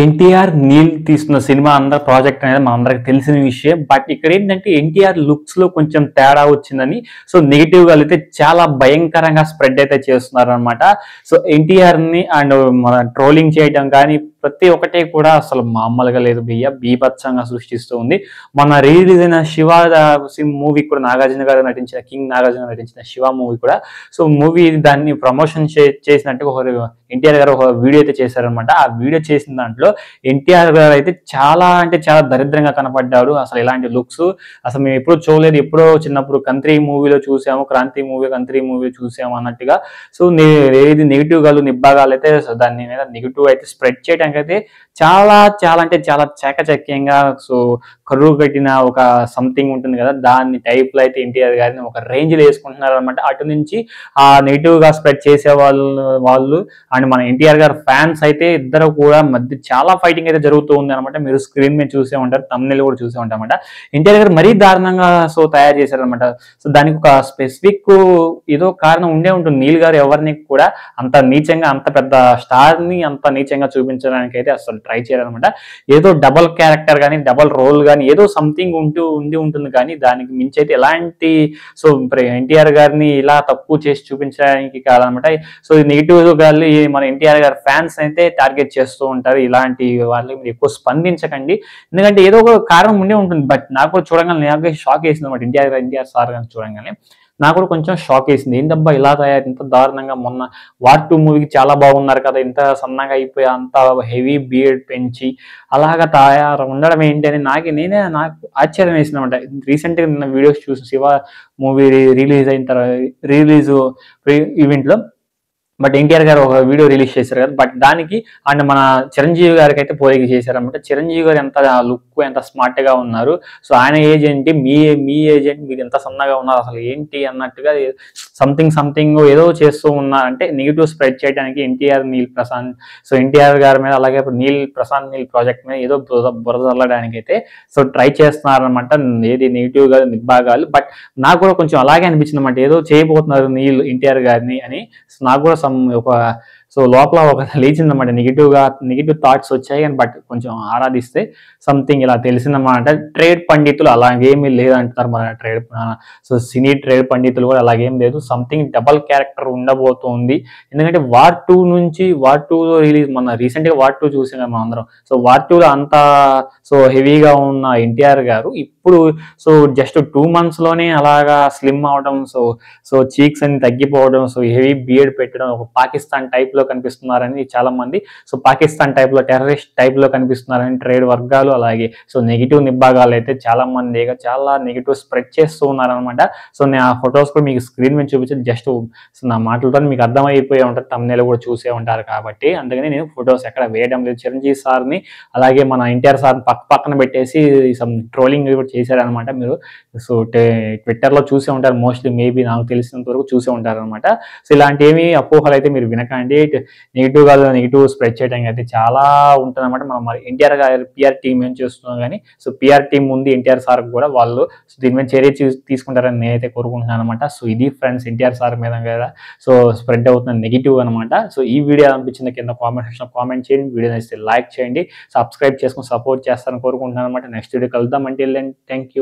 ఎన్టీఆర్, నీల్ తీస్తున్న cinema project అనేది మనందరికి తెలిసిన విషయం. బట్ ఇక్కడేంటంటే ఎన్టీఆర్ లుక్స్‌లో కొంచెం తేడా వచ్చిందని నెగెటివ్‌గా అయితే చాలా భయంకరంగా స్ప్రెడ్ అయితే చేస్తున్నారనమాట. ఎన్టీఆర్‌ని అండ్ మన ట్రోలింగ్ చేయడం కానీ ప్రతి ఒక్కటి కూడా అసలు మామూలుగా లేదు భయ్య. బీభత్సంగా సృష్టిస్తూ ఉంది. మొన్న రిలీజ్ అయిన 'శివ' మూవీ కూడా నాగార్జున గారు నటించిన 'కింగ్' నాగార్జున నటించిన 'శివ' మూవీ కూడా మూవీ దాన్ని ప్రమోషన్ చేసినట్టుగా ఎన్టీఆర్ గారు ఒక వీడియో అయితే చేశారనమాట. ఆ వీడియో చేసిన దాంట్లో ఎన్టీఆర్ గారు అయితే చాలా అంటే చాలా దరిద్రంగా కనపడ్డారు. అసలు ఇలాంటి లుక్స్ అసలు మేము ఎప్పుడు చూడలేదు. ఎప్పుడో చిన్నప్పుడు 'కంత్రి' మూవీలో చూసాము, 'కంత్రి' మూవీలో చూసాము అన్నట్టుగా. ఏది నెగిటివ్ గాలు నిబ్బాగాలు అయితే దాని మీద నెగిటివ్ అయితే స్ప్రెడ్ చేయడానికి అయితే చాలా చాలా అంటే చాలా చాకచక్యంగా కరువు కట్టిన ఒక సంథింగ్ ఉంటుంది కదా, దాన్ని టైప్ లో అయితే ఎన్టీఆర్ గారిని ఒక రేంజ్ లో వేసుకుంటున్నారు అనమాట. అటు నుంచి ఆ నెగిటివ్ గా స్ప్రెడ్ చేసే వాళ్ళు అండ్ మన ఎన్టీఆర్ గారు ఫ్యాన్స్ అయితే ఇద్దరు కూడా మధ్య చాలా ఫైటింగ్ అయితే జరుగుతూ ఉంది అనమాట. మీరు స్క్రీన్ మీద చూసే ఉంటారు, తమ్ముళ్ళు కూడా చూసే ఉంటారన్నమాట. ఎన్టీఆర్ గారు మరీ దారుణంగా తయారు చేశారనమాట. దానికి ఒక స్పెసిఫిక్ ఏదో కారణం ఉండే ఉంటుంది. నీల్ గారు ఎవరిని కూడా అంత నీచంగా, అంత పెద్ద స్టార్ ని అంత నీచంగా చూపించడానికి అయితే అసలు ట్రై చేయాలన్నమాట. ఏదో డబల్ క్యారెక్టర్ కానీ, డబల్ రోల్ కానీ ఏదో సంథింగ్ ఉండి ఉంటుంది. కానీ దానికి మించి అయితే ఎలాంటి ఎన్టీఆర్ గారిని ఇలా తక్కువ చేసి చూపించడానికి కాదనమాట. నెగిటివ్ గాళ్ళు మన ఎన్టీఆర్ గారి ఫ్యాన్స్ అయితే టార్గెట్ చేస్తూ ఉంటారు. ఇలాంటి వాళ్ళకి మీరు ఎక్కువ స్పందించకండి, ఎందుకంటే ఏదో ఒక కారణం ఉండే ఉంటుంది. బట్ నాకు కూడా చూడగానే నాకు షాక్ వేసింది అనమాట. ఎన్టీఆర్ సార్ గారిని చూడగానే నాకు కూడా కొంచెం షాక్ వేసింది. ఏంటబ్బా ఇలా తయారు, ఇంత దారుణంగా. మొన్న వార్ 2 మూవీకి చాలా బాగున్నారు కదా, ఇంత సన్నగా అయిపోయి అంత హెవీ బియర్డ్ పెంచి అలాగా తయారు ఉండడం ఏంటి అని నాకు ఆశ్చర్యం వేసింది అనమాట. రీసెంట్ గా నిన్న వీడియోస్ చూసి 'శివ' మూవీ రిలీజ్ అయిన తర్వాత ఈవెంట్ లో బట్ ఎన్టీఆర్ గారు ఒక వీడియో రిలీజ్ చేశారు కదా, బట్ దానికి అండ్ మన చిరంజీవి గారికి అయితే పోలిక చేశారనమాట. చిరంజీవి గారు ఎంత లుక్, ఎంత స్మార్ట్ గా ఉన్నారు. ఆయన ఏజ్ ఏంటి, మీ ఏజ్ ఏంటి, మీరు ఎంత సన్నగా ఉన్నారు, అసలు ఏంటి అన్నట్టుగా సంథింగ్ ఏదో చేస్తూ ఉన్నారు. అంటే నెగిటివ్ స్ప్రెడ్ చేయడానికి ఎన్టీఆర్, నీల్ ప్రశాంత్ ఎన్టీఆర్ గారి మీద, అలాగే నీల్ ప్రాజెక్ట్ మీద ఏదో బురద చల్లడానికి అయితే ట్రై చేస్తున్నారనమాట. ఏది నెగిటివ్ గా నిబ్బాగాలు. బట్ నాకు కూడా కొంచెం అలాగే అనిపించింది అనమాట. ఏదో చేయబోతున్నారు నీల్ ఎన్టీఆర్ గారిని అని. నాకు కూడా లోపల ఒక లేచిందన్నమాట. నెగిటివ్ థాట్స్ వచ్చాయి కానీ బట్ కొంచెం ఆరాధిస్తే సంథింగ్ ఇలా తెలిసిందన్నమాట. ట్రేడ్ పండితులు అలాగేమీ లేదంటున్నారు మన సినీ ట్రేడ్ పండితులు కూడా అలాగేం లేదు. సంథింగ్ డబల్ క్యారెక్టర్ ఉండబోతుంది. ఎందుకంటే వార్ 2లో రిలీజ్, మన రీసెంట్ గా వార్ 2 చూసాం కదా మనం అందరం. వార్ 2లో అంత హెవీగా ఉన్న ఎన్టీఆర్ గారు ఇప్పుడు జస్ట్ 2 months లోనే అలాగా స్లిమ్ అవడం, చీక్స్ అని తగ్గిపోవడం, హెవీ బియర్డ్ పెట్టడం, ఒక పాకిస్తాన్ టైప్ లో కనిపిస్తున్నారని చాలా మంది, పాకిస్తాన్ టైప్ లో టెర్రరిస్ట్ టైప్ లో కనిపిస్తున్నారని ట్రేడ్ వర్గాలు, అలాగే నెగిటివ్ నిబ్బాగాలు అయితే చాలా మంది చాలా నెగిటివ్ స్ప్రెడ్ చేస్తూ ఉన్నారనమాట. నేను ఆ ఫొటోస్ కూడా మీకు స్క్రీన్ మీద చూపించి జస్ట్ నా మాటలతో మీకు అర్థమైపోయి ఉంటుంది, తమ్ముళ్ళు కూడా చూసే ఉంటారు కాబట్టి. అందుకని నేను ఫొటోస్ ఎక్కడ వేయడం లేదు. చిరంజీవి సార్ని అలాగే మన ఎన్టీఆర్ సార్ని పక్కన పెట్టేసి ట్రోలింగ్ కూడా చేశారనమాట. మీరు ట్విట్టర్ లో చూసే ఉంటారు మోస్ట్లీ, మేబీ నాకు తెలిసినంత వరకు చూసే ఉంటారు అనమాట. ఇలాంటి ఏమి అపోహలు అయితే మీరు వినకండి. నెగిటివ్ స్ప్రెడ్ చేయడానికి అయితే చాలా ఉంటుంది అనమాట. మనం ఎన్టీఆర్ గారి పిఆర్ టీం ఏం చేస్తున్నాం కానీ పిఆర్ టీం ఉంది ఎన్టీఆర్ సార్ కూడా, వాళ్ళు దీని మీద చర్య తీసుకుంటారని నేనైతే కోరుకుంటున్నాను అనమాట. ఇది ఫ్రెండ్స్ ఎన్టీఆర్ సార్ మీద కదా స్ప్రెడ్ అవుతున్న నెగిటివ్ అనమాట. ఈ వీడియో అనిపించింది కింద కామెంట్ సెక్షన్ కామెంట్ చేయండి. వీడియో నచ్చితే లైక్ చేయండి, సబ్స్క్రైబ్ చేసుకుని సపోర్ట్ చేస్తారని కోరుకుంటున్నాను అనమాట. నెక్స్ట్ వీడియో కలుద్దాం. అంటే థ్యాంక్ యూ.